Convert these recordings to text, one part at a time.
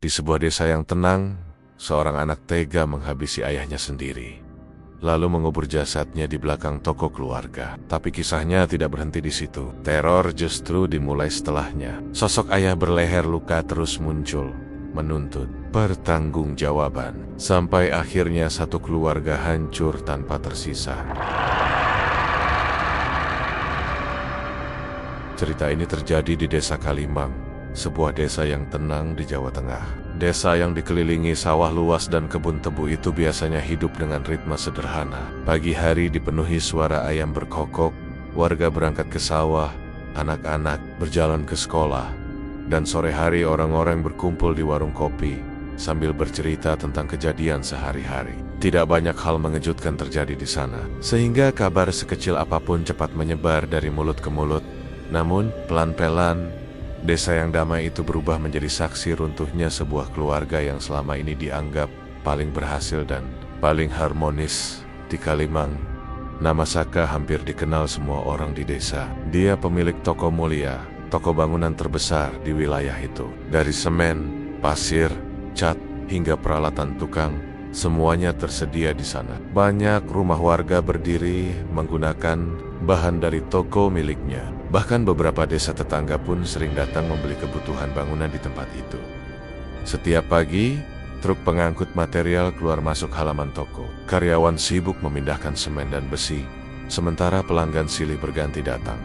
Di sebuah desa yang tenang, seorang anak tega menghabisi ayahnya sendiri, lalu mengubur jasadnya di belakang toko keluarga. Tapi kisahnya tidak berhenti di situ. Teror justru dimulai setelahnya. Sosok ayah berleher luka terus muncul, menuntut pertanggungjawaban, sampai akhirnya satu keluarga hancur tanpa tersisa. Cerita ini terjadi di Desa Kalimang, sebuah desa yang tenang di Jawa Tengah. Desa yang dikelilingi sawah luas dan kebun tebu itu biasanya hidup dengan ritme sederhana. Pagi hari dipenuhi suara ayam berkokok, warga berangkat ke sawah, anak-anak berjalan ke sekolah, dan sore hari orang-orang berkumpul di warung kopi sambil bercerita tentang kejadian sehari-hari. Tidak banyak hal mengejutkan terjadi di sana, sehingga kabar sekecil apapun cepat menyebar dari mulut ke mulut. Namun, pelan-pelan, desa yang damai itu berubah menjadi saksi runtuhnya sebuah keluarga yang selama ini dianggap paling berhasil dan paling harmonis di Kalimang. Nama Saka hampir dikenal semua orang di desa. Dia pemilik toko mulia, toko bangunan terbesar di wilayah itu. Dari semen, pasir, cat, hingga peralatan tukang, semuanya tersedia di sana. Banyak rumah warga berdiri menggunakan bahan dari toko miliknya. Bahkan beberapa desa tetangga pun sering datang membeli kebutuhan bangunan di tempat itu. Setiap pagi, truk pengangkut material keluar masuk halaman toko. Karyawan sibuk memindahkan semen dan besi, sementara pelanggan silih berganti datang.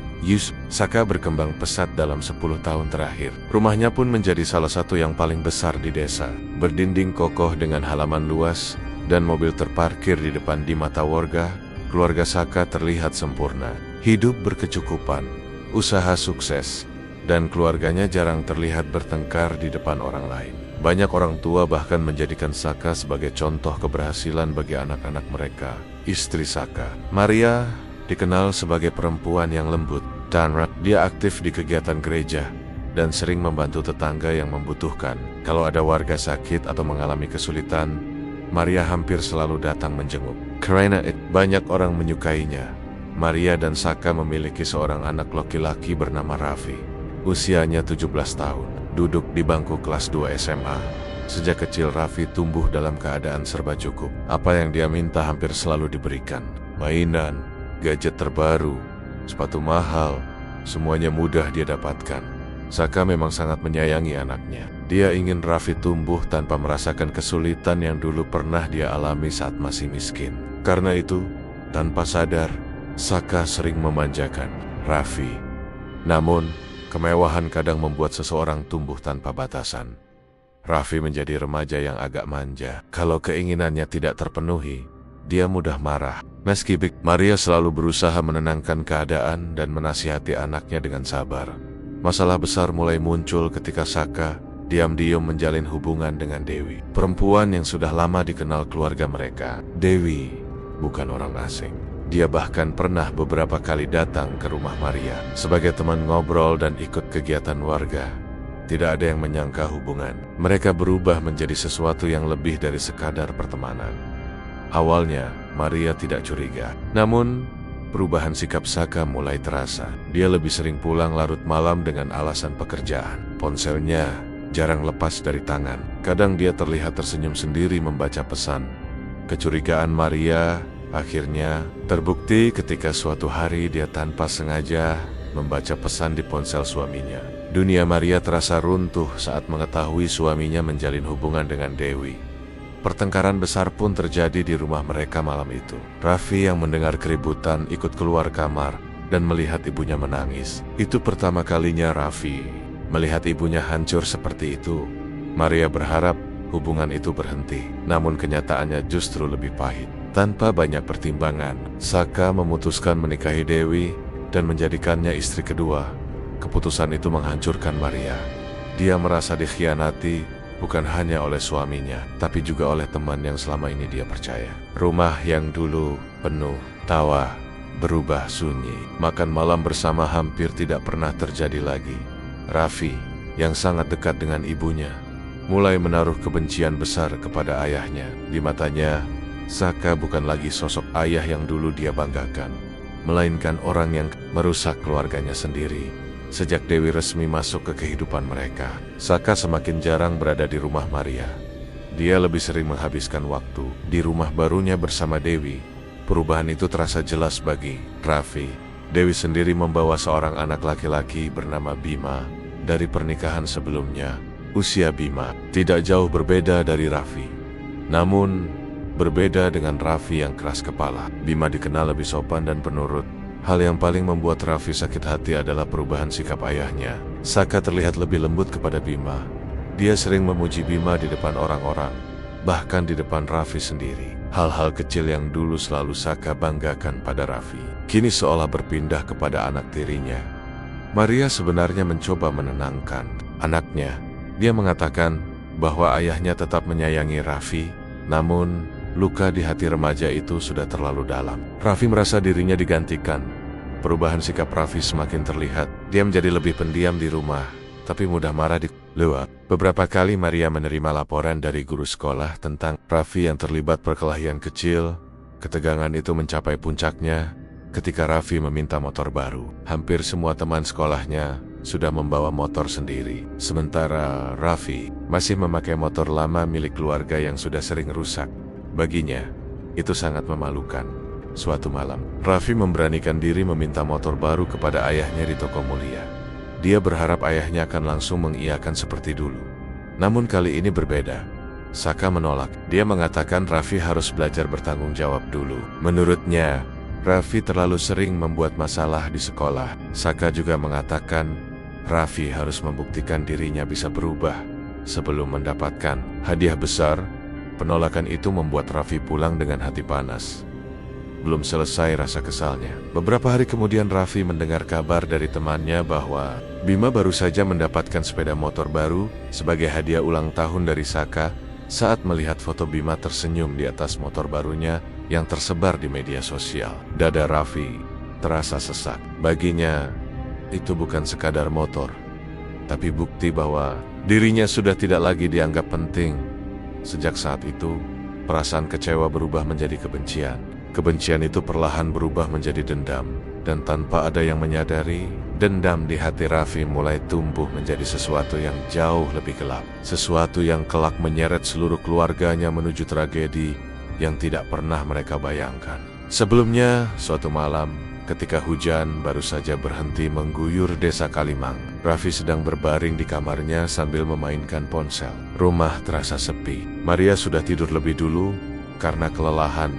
Saka berkembang pesat dalam 10 tahun terakhir. Rumahnya pun menjadi salah satu yang paling besar di desa. Berdinding kokoh dengan halaman luas dan mobil terparkir di depan di mata warga, keluarga Saka terlihat sempurna. Hidup berkecukupan, usaha sukses, dan keluarganya jarang terlihat bertengkar di depan orang lain. Banyak orang tua bahkan menjadikan Saka sebagai contoh keberhasilan bagi anak-anak mereka. Istri Saka, Maria, dikenal sebagai perempuan yang lembut dan dia aktif di kegiatan gereja dan sering membantu tetangga yang membutuhkan. Kalau ada warga sakit atau mengalami kesulitan, Maria hampir selalu datang menjenguk. Karena banyak orang menyukainya, Maria dan Saka memiliki seorang anak laki-laki bernama Raffi. Usianya 17 tahun, duduk di bangku kelas 2 SMA. Sejak kecil Raffi tumbuh dalam keadaan serba cukup. Apa yang dia minta hampir selalu diberikan. Mainan, gadget terbaru, sepatu mahal, semuanya mudah dia dapatkan. Saka memang sangat menyayangi anaknya. Dia ingin Raffi tumbuh tanpa merasakan kesulitan yang dulu pernah dia alami saat masih miskin. Karena itu, tanpa sadar, Saka sering memanjakan Raffi. Namun, kemewahan kadang membuat seseorang tumbuh tanpa batasan. Raffi menjadi remaja yang agak manja. Kalau keinginannya tidak terpenuhi, dia mudah marah. Meski Maria selalu berusaha menenangkan keadaan dan menasihati anaknya dengan sabar. Masalah besar mulai muncul ketika Saka diam-diam menjalin hubungan dengan Dewi, perempuan yang sudah lama dikenal keluarga mereka. Dewi bukan orang asing. Dia bahkan pernah beberapa kali datang ke rumah Maria sebagai teman ngobrol dan ikut kegiatan warga. Tidak ada yang menyangka hubungan mereka berubah menjadi sesuatu yang lebih dari sekadar pertemanan. Awalnya, Maria tidak curiga. Namun, perubahan sikap Saka mulai terasa. Dia lebih sering pulang larut malam dengan alasan pekerjaan. Ponselnya jarang lepas dari tangan. Kadang dia terlihat tersenyum sendiri membaca pesan. Kecurigaan Maria akhirnya terbukti ketika suatu hari dia tanpa sengaja membaca pesan di ponsel suaminya. Dunia Maria terasa runtuh saat mengetahui suaminya menjalin hubungan dengan Dewi. Pertengkaran besar pun terjadi di rumah mereka malam itu. Raffi yang mendengar keributan ikut keluar kamar dan melihat ibunya menangis. Itu pertama kalinya Raffi melihat ibunya hancur seperti itu. Maria berharap hubungan itu berhenti, namun kenyataannya justru lebih pahit. Tanpa banyak pertimbangan, Saka memutuskan menikahi Dewi dan menjadikannya istri kedua. Keputusan itu menghancurkan Maria. Dia merasa dikhianati bukan hanya oleh suaminya, tapi juga oleh teman yang selama ini dia percaya. Rumah yang dulu penuh tawa berubah sunyi. Makan malam bersama hampir tidak pernah terjadi lagi. Raffi, yang sangat dekat dengan ibunya, mulai menaruh kebencian besar kepada ayahnya. Di matanya, Saka bukan lagi sosok ayah yang dulu dia banggakan, melainkan orang yang merusak keluarganya sendiri. Sejak Dewi resmi masuk ke kehidupan mereka, Saka semakin jarang berada di rumah Maria. Dia lebih sering menghabiskan waktu di rumah barunya bersama Dewi. Perubahan itu terasa jelas bagi Raffi. Dewi sendiri membawa seorang anak laki-laki bernama Bima dari pernikahan sebelumnya. Usia Bima tidak jauh berbeda dari Raffi. Namun, berbeda dengan Raffi yang keras kepala. Bima dikenal lebih sopan dan penurut. Hal yang paling membuat Raffi sakit hati adalah perubahan sikap ayahnya. Saka terlihat lebih lembut kepada Bima. Dia sering memuji Bima di depan orang-orang, bahkan di depan Raffi sendiri. Hal-hal kecil yang dulu selalu Saka banggakan pada Raffi, kini seolah berpindah kepada anak tirinya. Maria sebenarnya mencoba menenangkan anaknya. Dia mengatakan bahwa ayahnya tetap menyayangi Raffi, namun luka di hati remaja itu sudah terlalu dalam. Raffi merasa dirinya digantikan. Perubahan sikap Raffi semakin terlihat. Dia menjadi lebih pendiam di rumah, tapi mudah marah di luar. Beberapa kali Maria menerima laporan dari guru sekolah tentang Raffi yang terlibat perkelahian kecil. Ketegangan itu mencapai puncaknya ketika Raffi meminta motor baru. Hampir semua teman sekolahnya sudah membawa motor sendiri, sementara Raffi masih memakai motor lama milik keluarga yang sudah sering rusak. Baginya, itu sangat memalukan. Suatu malam, Raffi memberanikan diri meminta motor baru kepada ayahnya di toko mulia. Dia berharap ayahnya akan langsung mengiyakan seperti dulu. Namun kali ini berbeda. Saka menolak. Dia mengatakan Raffi harus belajar bertanggung jawab dulu. Menurutnya, Raffi terlalu sering membuat masalah di sekolah. Saka juga mengatakan Raffi harus membuktikan dirinya bisa berubah sebelum mendapatkan hadiah besar. Penolakan itu membuat Raffi pulang dengan hati panas. Belum selesai rasa kesalnya. Beberapa hari kemudian Raffi mendengar kabar dari temannya bahwa Bima baru saja mendapatkan sepeda motor baru sebagai hadiah ulang tahun dari Saka. Saat melihat foto Bima tersenyum di atas motor barunya yang tersebar di media sosial, dada Raffi terasa sesak. Baginya, itu bukan sekadar motor, tapi bukti bahwa dirinya sudah tidak lagi dianggap penting. Sejak saat itu, perasaan kecewa berubah menjadi kebencian. Kebencian itu perlahan berubah menjadi dendam, dan tanpa ada yang menyadari, dendam di hati Raffi mulai tumbuh menjadi sesuatu yang jauh lebih gelap. Sesuatu yang kelak menyeret seluruh keluarganya menuju tragedi yang tidak pernah mereka bayangkan. Sebelumnya, suatu malam, ketika hujan baru saja berhenti mengguyur desa Kalimang, Raffi sedang berbaring di kamarnya sambil memainkan ponsel. Rumah terasa sepi. Maria sudah tidur lebih dulu karena kelelahan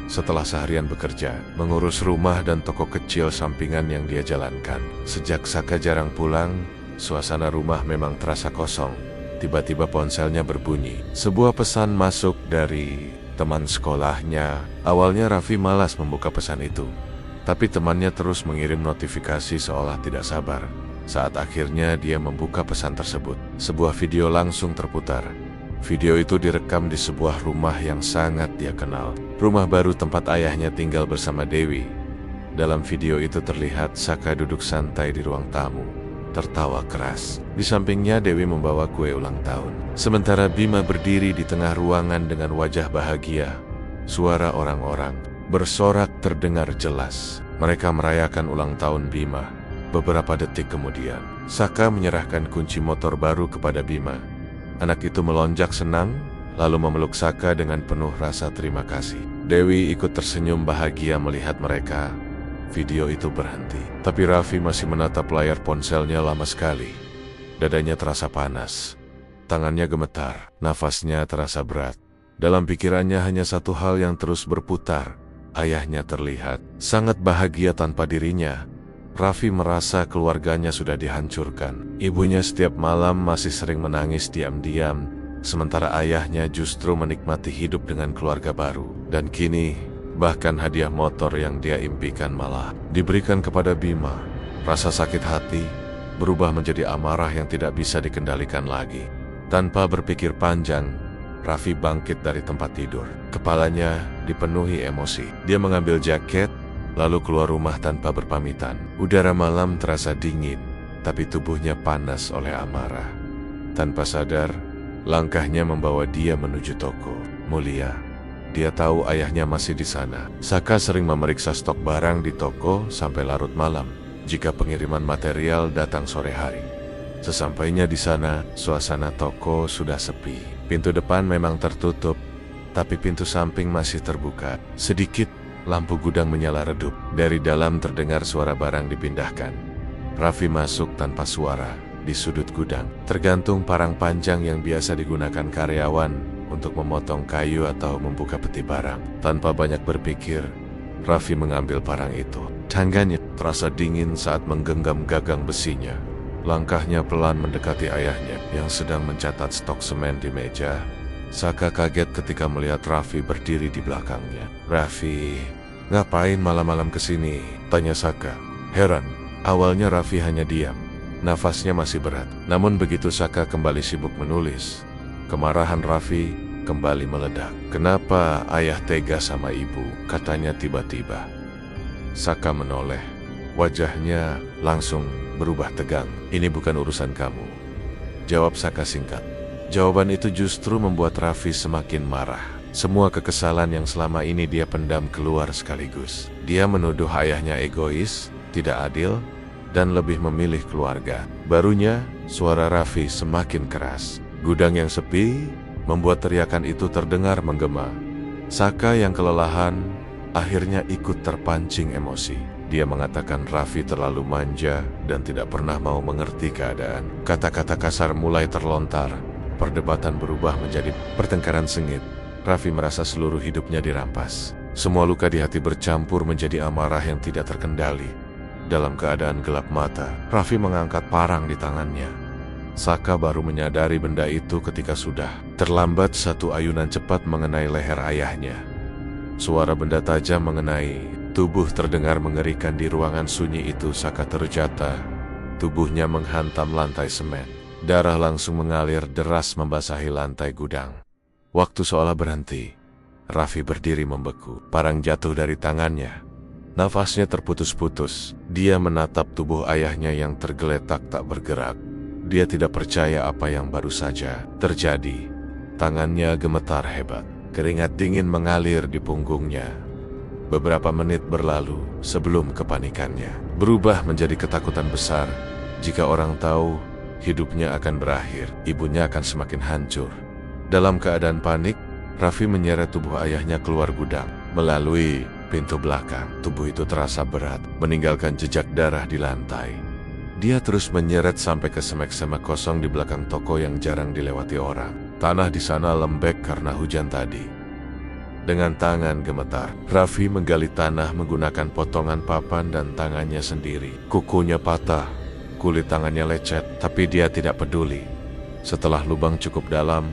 setelah seharian bekerja, mengurus rumah dan toko kecil sampingan yang dia jalankan. Sejak Saka jarang pulang, suasana rumah memang terasa kosong. Tiba-tiba ponselnya berbunyi. Sebuah pesan masuk dari teman sekolahnya. Awalnya Raffi malas membuka pesan itu, tapi temannya terus mengirim notifikasi seolah tidak sabar. Saat akhirnya dia membuka pesan tersebut, sebuah video langsung terputar. Video itu direkam di sebuah rumah yang sangat dia kenal. Rumah baru tempat ayahnya tinggal bersama Dewi. Dalam video itu terlihat Saka duduk santai di ruang tamu, tertawa keras. Di sampingnya Dewi membawa kue ulang tahun. Sementara Bima berdiri di tengah ruangan dengan wajah bahagia. Suara orang-orang bersorak terdengar jelas. Mereka merayakan ulang tahun Bima. Beberapa detik kemudian, Saka menyerahkan kunci motor baru kepada Bima. Anak itu melonjak senang, lalu memeluk Saka dengan penuh rasa terima kasih. Dewi ikut tersenyum bahagia melihat mereka. Video itu berhenti, tapi Raffi masih menatap layar ponselnya lama sekali. Dadanya terasa panas, tangannya gemetar, nafasnya terasa berat. Dalam pikirannya hanya satu hal yang terus berputar. Ayahnya terlihat sangat bahagia tanpa dirinya. Raffi merasa keluarganya sudah dihancurkan. Ibunya setiap malam masih sering menangis diam-diam, sementara ayahnya justru menikmati hidup dengan keluarga baru. Dan kini, bahkan hadiah motor yang dia impikan malah diberikan kepada Bima. Rasa sakit hati berubah menjadi amarah yang tidak bisa dikendalikan lagi. Tanpa berpikir panjang, Raffi bangkit dari tempat tidur. Kepalanya dipenuhi emosi. Dia mengambil jaket, lalu keluar rumah tanpa berpamitan. Udara malam terasa dingin, tapi tubuhnya panas oleh amarah. Tanpa sadar, langkahnya membawa dia menuju toko mulia. Dia tahu ayahnya masih di sana. Saka sering memeriksa stok barang di toko sampai larut malam. jika pengiriman material datang sore hari. Sesampainya di sana, suasana toko sudah sepi. Pintu depan memang tertutup, tapi pintu samping masih terbuka. Sedikit, lampu gudang menyala redup. Dari dalam terdengar suara barang dipindahkan. Raffi masuk tanpa suara. Di sudut gudang, tergantung parang panjang yang biasa digunakan karyawan untuk memotong kayu atau membuka peti barang. Tanpa banyak berpikir, Raffi mengambil parang itu. Tangannya terasa dingin saat menggenggam gagang besinya. Langkahnya pelan mendekati ayahnya yang sedang mencatat stok semen di meja. Saka kaget ketika melihat Raffi berdiri di belakangnya. "Raffi, ngapain malam-malam kesini?" tanya Saka. Heran, awalnya Raffi hanya diam. Nafasnya masih berat. Namun begitu Saka kembali sibuk menulis, kemarahan Raffi kembali meledak. "Kenapa ayah tega sama ibu?" katanya tiba-tiba. Saka menoleh. Wajahnya langsung berubah tegang. "Ini bukan urusan kamu," jawab Saka singkat. Jawaban itu justru membuat Raffi semakin marah. Semua kekesalan yang selama ini dia pendam keluar sekaligus. Dia menuduh ayahnya egois, tidak adil, dan lebih memilih keluarga. Barunya, suara Raffi semakin keras. Gudang yang sepi membuat teriakan itu terdengar menggema. Saka yang kelelahan akhirnya ikut terpancing emosi. Dia mengatakan Raffi terlalu manja dan tidak pernah mau mengerti keadaan. Kata-kata kasar mulai terlontar. Perdebatan berubah menjadi pertengkaran sengit. Raffi merasa seluruh hidupnya dirampas. Semua luka di hati bercampur menjadi amarah yang tidak terkendali. Dalam keadaan gelap mata, Raffi mengangkat parang di tangannya. Saka baru menyadari benda itu ketika sudah terlambat. Satu ayunan cepat mengenai leher ayahnya. Suara benda tajam mengenai tubuh terdengar mengerikan di ruangan sunyi itu. Saka terjata, tubuhnya menghantam lantai semen. Darah langsung mengalir deras membasahi lantai gudang. Waktu seolah berhenti. Raffi berdiri membeku. Parang jatuh dari tangannya. Nafasnya terputus-putus. Dia menatap tubuh ayahnya yang tergeletak tak bergerak. Dia tidak percaya apa yang baru saja terjadi. Tangannya gemetar hebat. Keringat dingin mengalir di punggungnya. Beberapa menit berlalu sebelum kepanikannya berubah menjadi ketakutan besar. Jika orang tahu hidupnya akan berakhir, ibunya akan semakin hancur. Dalam keadaan panik, Raffi menyeret tubuh ayahnya keluar gudang. Melalui pintu belakang, tubuh itu terasa berat, meninggalkan jejak darah di lantai. Dia terus menyeret sampai ke semek-semek kosong di belakang toko yang jarang dilewati orang. Tanah di sana lembek karena hujan tadi. Dengan tangan gemetar, Raffi menggali tanah menggunakan potongan papan dan tangannya sendiri. Kukunya patah, kulit tangannya lecet, tapi dia tidak peduli. Setelah lubang cukup dalam,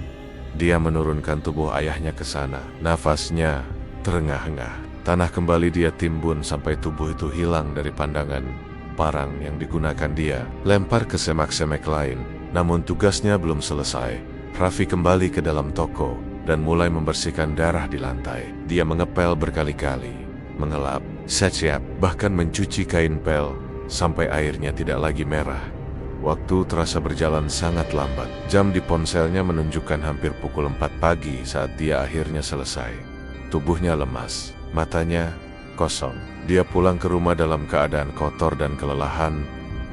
dia menurunkan tubuh ayahnya ke sana. Nafasnya terengah-engah. Tanah kembali dia timbun sampai tubuh itu hilang dari pandangan. Parang yang digunakan dia lempar ke semak-semek lain. Namun tugasnya belum selesai. Raffi kembali ke dalam toko dan mulai membersihkan darah di lantai. Dia mengepel berkali-kali, mengelap, siap, bahkan mencuci kain pel sampai airnya tidak lagi merah. Waktu terasa berjalan sangat lambat. Jam di ponselnya menunjukkan hampir pukul 4 pagi saat dia akhirnya selesai. Tubuhnya lemas, matanya kosong. Dia pulang ke rumah dalam keadaan kotor dan kelelahan.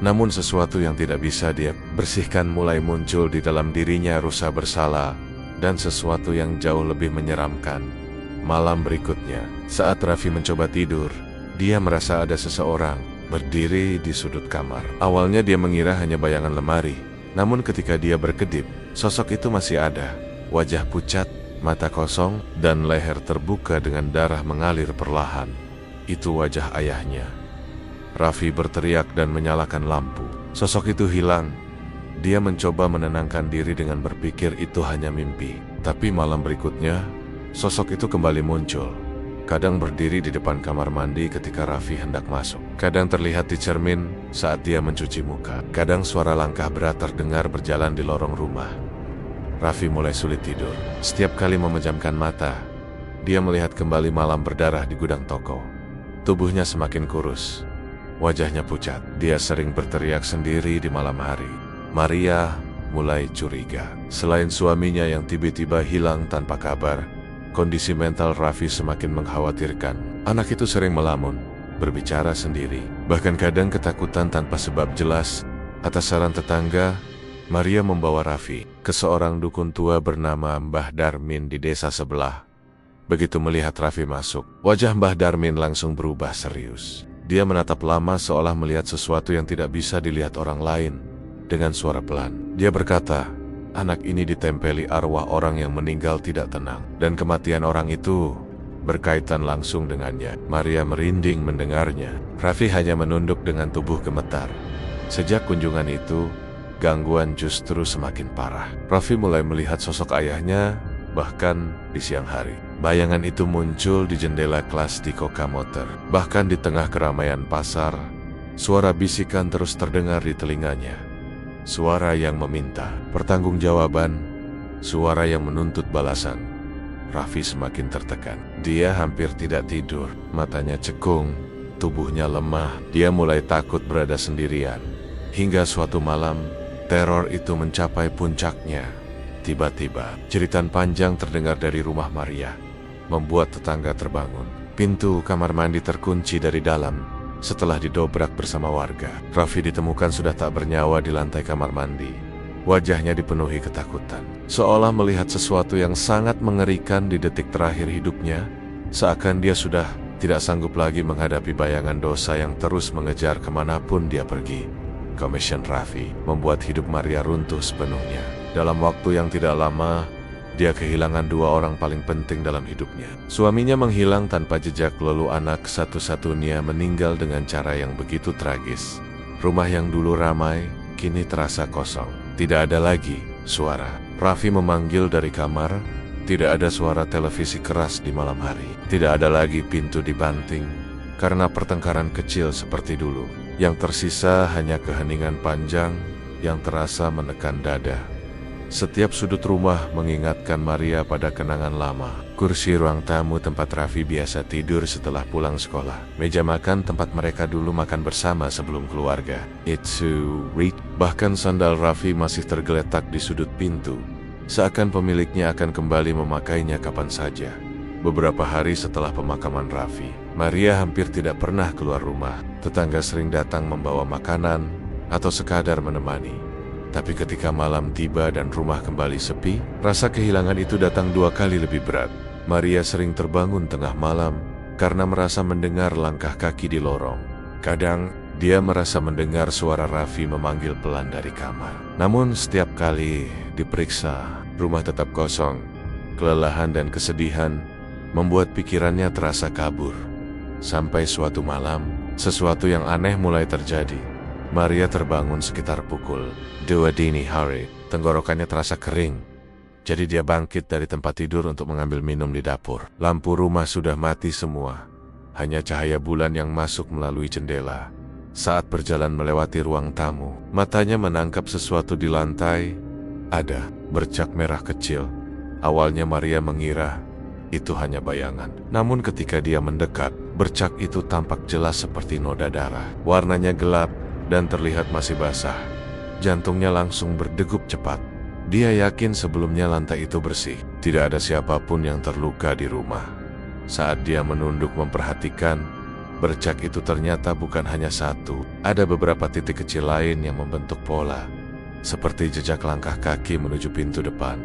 Namun sesuatu yang tidak bisa dia bersihkan mulai muncul di dalam dirinya, rasa bersalah dan sesuatu yang jauh lebih menyeramkan. Malam berikutnya, saat Raffi mencoba tidur, dia merasa ada seseorang berdiri di sudut kamar. Awalnya dia mengira hanya bayangan lemari, namun ketika dia berkedip, sosok itu masih ada. Wajah pucat, mata kosong, dan leher terbuka dengan darah mengalir perlahan. Itu wajah ayahnya. Raffi berteriak dan menyalakan lampu. Sosok itu hilang. Dia mencoba menenangkan diri dengan berpikir itu hanya mimpi. Tapi malam berikutnya, sosok itu kembali muncul. Kadang berdiri di depan kamar mandi ketika Raffi hendak masuk. Kadang terlihat di cermin saat dia mencuci muka. Kadang suara langkah berat terdengar berjalan di lorong rumah. Raffi mulai sulit tidur. Setiap kali memejamkan mata, dia melihat kembali malam berdarah di gudang toko. Tubuhnya semakin kurus. Wajahnya pucat. Dia sering berteriak sendiri di malam hari. Maria mulai curiga. Selain suaminya yang tiba-tiba hilang tanpa kabar, kondisi mental Raffi semakin mengkhawatirkan. Anak itu sering melamun, berbicara sendiri. Bahkan kadang ketakutan tanpa sebab jelas. Atas saran tetangga, Maria membawa Raffi ke seorang dukun tua bernama Mbah Darmin di desa sebelah. Begitu melihat Raffi masuk, wajah Mbah Darmin langsung berubah serius. Dia menatap lama seolah melihat sesuatu yang tidak bisa dilihat orang lain. Dengan suara pelan, dia berkata, "Anak ini ditempeli arwah orang yang meninggal tidak tenang, dan kematian orang itu berkaitan langsung dengannya." Maria merinding mendengarnya. Raffi hanya menunduk dengan tubuh gemetar. Sejak kunjungan itu, gangguan justru semakin parah. Raffi mulai melihat sosok ayahnya, bahkan di siang hari. Bayangan itu muncul di jendela kelas di Kokamoter. Bahkan di tengah keramaian pasar, suara bisikan terus terdengar di telinganya. Suara yang meminta pertanggungjawaban, suara yang menuntut balasan. Raffi semakin tertekan. Dia hampir tidak tidur, matanya cekung, tubuhnya lemah. Dia mulai takut berada sendirian. Hingga suatu malam, teror itu mencapai puncaknya. Tiba-tiba, jeritan panjang terdengar dari rumah Maria, membuat tetangga terbangun. Pintu kamar mandi terkunci dari dalam. Setelah didobrak bersama warga, Raffi ditemukan sudah tak bernyawa di lantai kamar mandi. Wajahnya dipenuhi ketakutan, seolah melihat sesuatu yang sangat mengerikan di detik terakhir hidupnya. Seakan dia sudah tidak sanggup lagi menghadapi bayangan dosa yang terus mengejar kemanapun dia pergi. Komision Raffi membuat hidup Maria runtuh sepenuhnya. Dalam waktu yang tidak lama, dia kehilangan dua orang paling penting dalam hidupnya. Suaminya menghilang tanpa jejak, lalu anak satu-satunya meninggal dengan cara yang begitu tragis. Rumah yang dulu ramai, kini terasa kosong. Tidak ada lagi suara. Raffi memanggil dari kamar. Tidak ada suara televisi keras di malam hari. Tidak ada lagi pintu dibanting karena pertengkaran kecil seperti dulu. Yang tersisa hanya keheningan panjang yang terasa menekan dada. Setiap sudut rumah mengingatkan Maria pada kenangan lama. Kursi ruang tamu tempat Raffi biasa tidur setelah pulang sekolah. Meja makan tempat mereka dulu makan bersama sebelum keluarga. Bahkan sandal Raffi masih tergeletak di sudut pintu. Seakan pemiliknya akan kembali memakainya kapan saja. Beberapa hari setelah pemakaman Raffi, Maria hampir tidak pernah keluar rumah. Tetangga sering datang membawa makanan atau sekadar menemani. Tapi ketika malam tiba dan rumah kembali sepi, rasa kehilangan itu datang dua kali lebih berat. Maria sering terbangun tengah malam karena merasa mendengar langkah kaki di lorong. Kadang, dia merasa mendengar suara Raffi memanggil pelan dari kamar. Namun setiap kali diperiksa, rumah tetap kosong. Kelelahan dan kesedihan membuat pikirannya terasa kabur. Sampai suatu malam, sesuatu yang aneh mulai terjadi. Maria terbangun sekitar pukul 2 dini hari. Tenggorokannya terasa kering. Jadi dia bangkit dari tempat tidur untuk mengambil minum di dapur. Lampu rumah sudah mati semua. Hanya cahaya bulan yang masuk melalui jendela. Saat berjalan melewati ruang tamu, matanya menangkap sesuatu di lantai. Ada bercak merah kecil. Awalnya Maria mengira itu hanya bayangan. Namun ketika dia mendekat, bercak itu tampak jelas seperti noda darah. Warnanya gelap dan terlihat masih basah. Jantungnya langsung berdegup cepat. Dia yakin sebelumnya lantai itu bersih. Tidak ada siapapun yang terluka di rumah. Saat dia menunduk memperhatikan, bercak itu ternyata bukan hanya satu. Ada beberapa titik kecil lain yang membentuk pola, seperti jejak langkah kaki menuju pintu depan.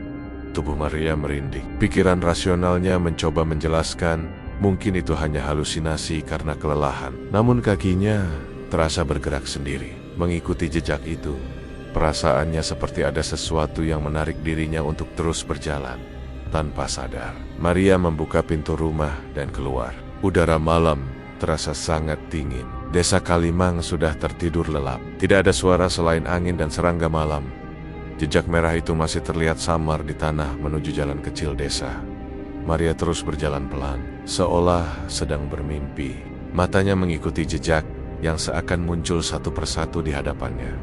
Tubuh Maria merinding. Pikiran rasionalnya mencoba menjelaskan, mungkin itu hanya halusinasi karena kelelahan. Namun kakinya terasa bergerak sendiri, mengikuti jejak itu. Perasaannya seperti ada sesuatu yang menarik dirinya untuk terus berjalan. Tanpa sadar, Maria membuka pintu rumah dan keluar. Udara malam terasa sangat dingin. Desa Kalimang sudah tertidur lelap. Tidak ada suara selain angin dan serangga malam. Jejak merah itu masih terlihat samar di tanah menuju jalan kecil desa. Maria terus berjalan pelan, seolah sedang bermimpi. Matanya mengikuti jejak yang seakan muncul satu persatu di hadapannya.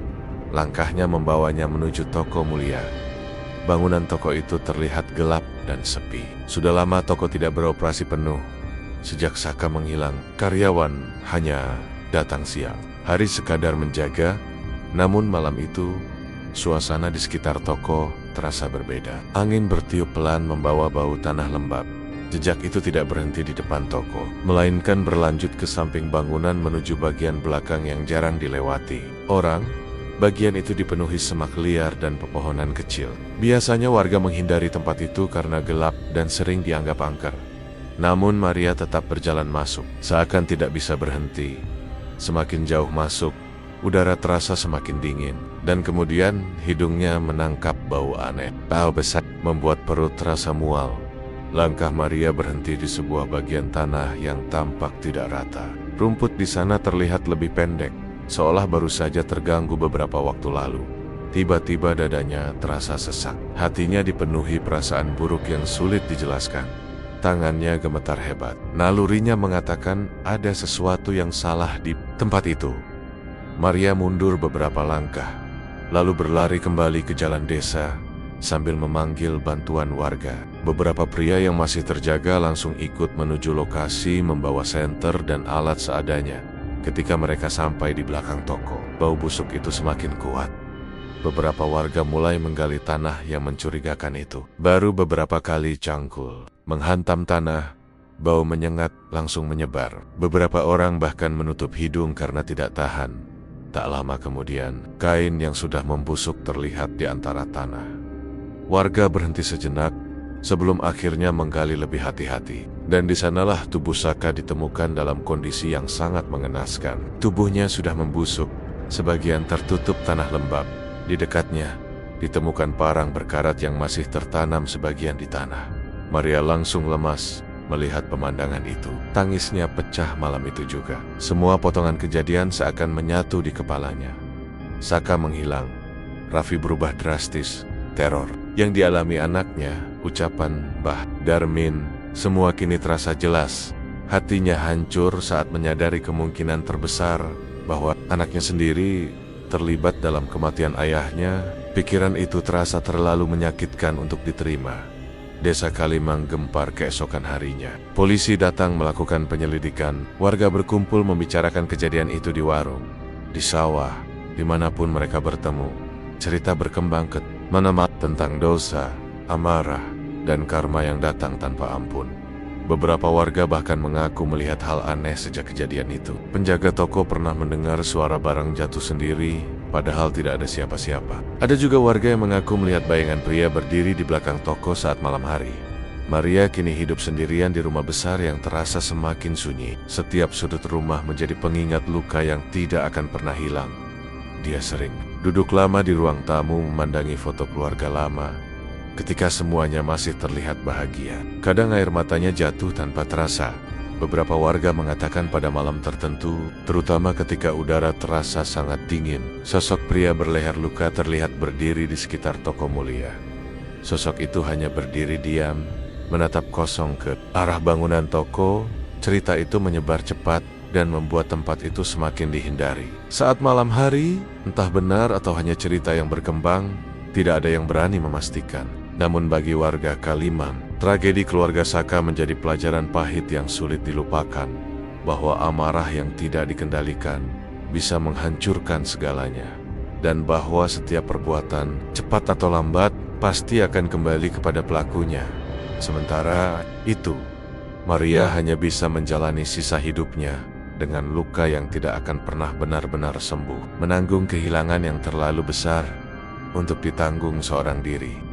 Langkahnya membawanya menuju toko mulia. Bangunan toko itu terlihat gelap dan sepi. Sudah lama toko tidak beroperasi penuh. Sejak Saka menghilang, karyawan hanya datang siang. Hari sekadar menjaga, namun malam itu, suasana di sekitar toko terasa berbeda. Angin bertiup pelan membawa bau tanah lembab. Jejak itu tidak berhenti di depan toko, melainkan berlanjut ke samping bangunan menuju bagian belakang yang jarang dilewati orang. Bagian itu dipenuhi semak liar dan pepohonan kecil. Biasanya warga menghindari tempat itu karena gelap dan sering dianggap angker. Namun Maria tetap berjalan masuk, seakan tidak bisa berhenti. Semakin jauh masuk, udara terasa semakin dingin, dan kemudian hidungnya menangkap bau aneh. Bau besar membuat perut terasa mual. Langkah Maria berhenti di sebuah bagian tanah yang tampak tidak rata. Rumput di sana terlihat lebih pendek, seolah baru saja terganggu beberapa waktu lalu. Tiba-tiba dadanya terasa sesak. Hatinya dipenuhi perasaan buruk yang sulit dijelaskan. Tangannya gemetar hebat. Nalurinya mengatakan ada sesuatu yang salah di tempat itu. Maria mundur beberapa langkah, lalu berlari kembali ke jalan desa sambil memanggil bantuan warga. Beberapa pria yang masih terjaga langsung ikut menuju lokasi membawa senter dan alat seadanya. Ketika mereka sampai di belakang toko, bau busuk itu semakin kuat. Beberapa warga mulai menggali tanah yang mencurigakan itu. Baru beberapa kali cangkul menghantam tanah, bau menyengat langsung menyebar. Beberapa orang bahkan menutup hidung karena tidak tahan. Tak lama kemudian, kain yang sudah membusuk terlihat di antara tanah. Warga berhenti sejenak sebelum akhirnya menggali lebih hati-hati. Dan di sanalah tubuh Saka ditemukan dalam kondisi yang sangat mengenaskan. Tubuhnya sudah membusuk, sebagian tertutup tanah lembab. Di dekatnya, ditemukan parang berkarat yang masih tertanam sebagian di tanah. Maria langsung lemas melihat pemandangan itu. Tangisnya pecah malam itu juga. Semua potongan kejadian seakan menyatu di kepalanya. Saka menghilang. Raffi berubah drastis. Teror yang dialami anaknya, ucapan Mbah Darmin, semua kini terasa jelas. Hatinya hancur saat menyadari kemungkinan terbesar bahwa anaknya sendiri terlibat dalam kematian ayahnya. Pikiran itu terasa terlalu menyakitkan untuk diterima. Desa Kalimang gempar keesokan harinya. Polisi datang melakukan penyelidikan. Warga berkumpul membicarakan kejadian itu di warung, di sawah, dimanapun mereka bertemu. Cerita berkembang ke mana-mana tentang dosa, amarah, dan karma yang datang tanpa ampun. Beberapa warga bahkan mengaku melihat hal aneh sejak kejadian itu. Penjaga toko pernah mendengar suara barang jatuh sendiri, padahal tidak ada siapa-siapa. Ada juga warga yang mengaku melihat bayangan pria berdiri di belakang toko saat malam hari. Maria kini hidup sendirian di rumah besar yang terasa semakin sunyi. Setiap sudut rumah menjadi pengingat luka yang tidak akan pernah hilang. Dia sering duduk lama di ruang tamu memandangi foto keluarga lama, ketika semuanya masih terlihat bahagia. Kadang air matanya jatuh tanpa terasa. Beberapa warga mengatakan pada malam tertentu, terutama ketika udara terasa sangat dingin, sosok pria berleher luka terlihat berdiri di sekitar toko mulia. Sosok itu hanya berdiri diam, menatap kosong ke arah bangunan toko. Cerita itu menyebar cepat dan membuat tempat itu semakin dihindari. Saat malam hari, entah benar atau hanya cerita yang berkembang, tidak ada yang berani memastikan. Namun bagi warga Kalimang, tragedi keluarga Saka menjadi pelajaran pahit yang sulit dilupakan, bahwa amarah yang tidak dikendalikan bisa menghancurkan segalanya, dan bahwa setiap perbuatan, cepat atau lambat, pasti akan kembali kepada pelakunya. Sementara itu, Maria hanya bisa menjalani sisa hidupnya dengan luka yang tidak akan pernah benar-benar sembuh, menanggung kehilangan yang terlalu besar untuk ditanggung seorang diri.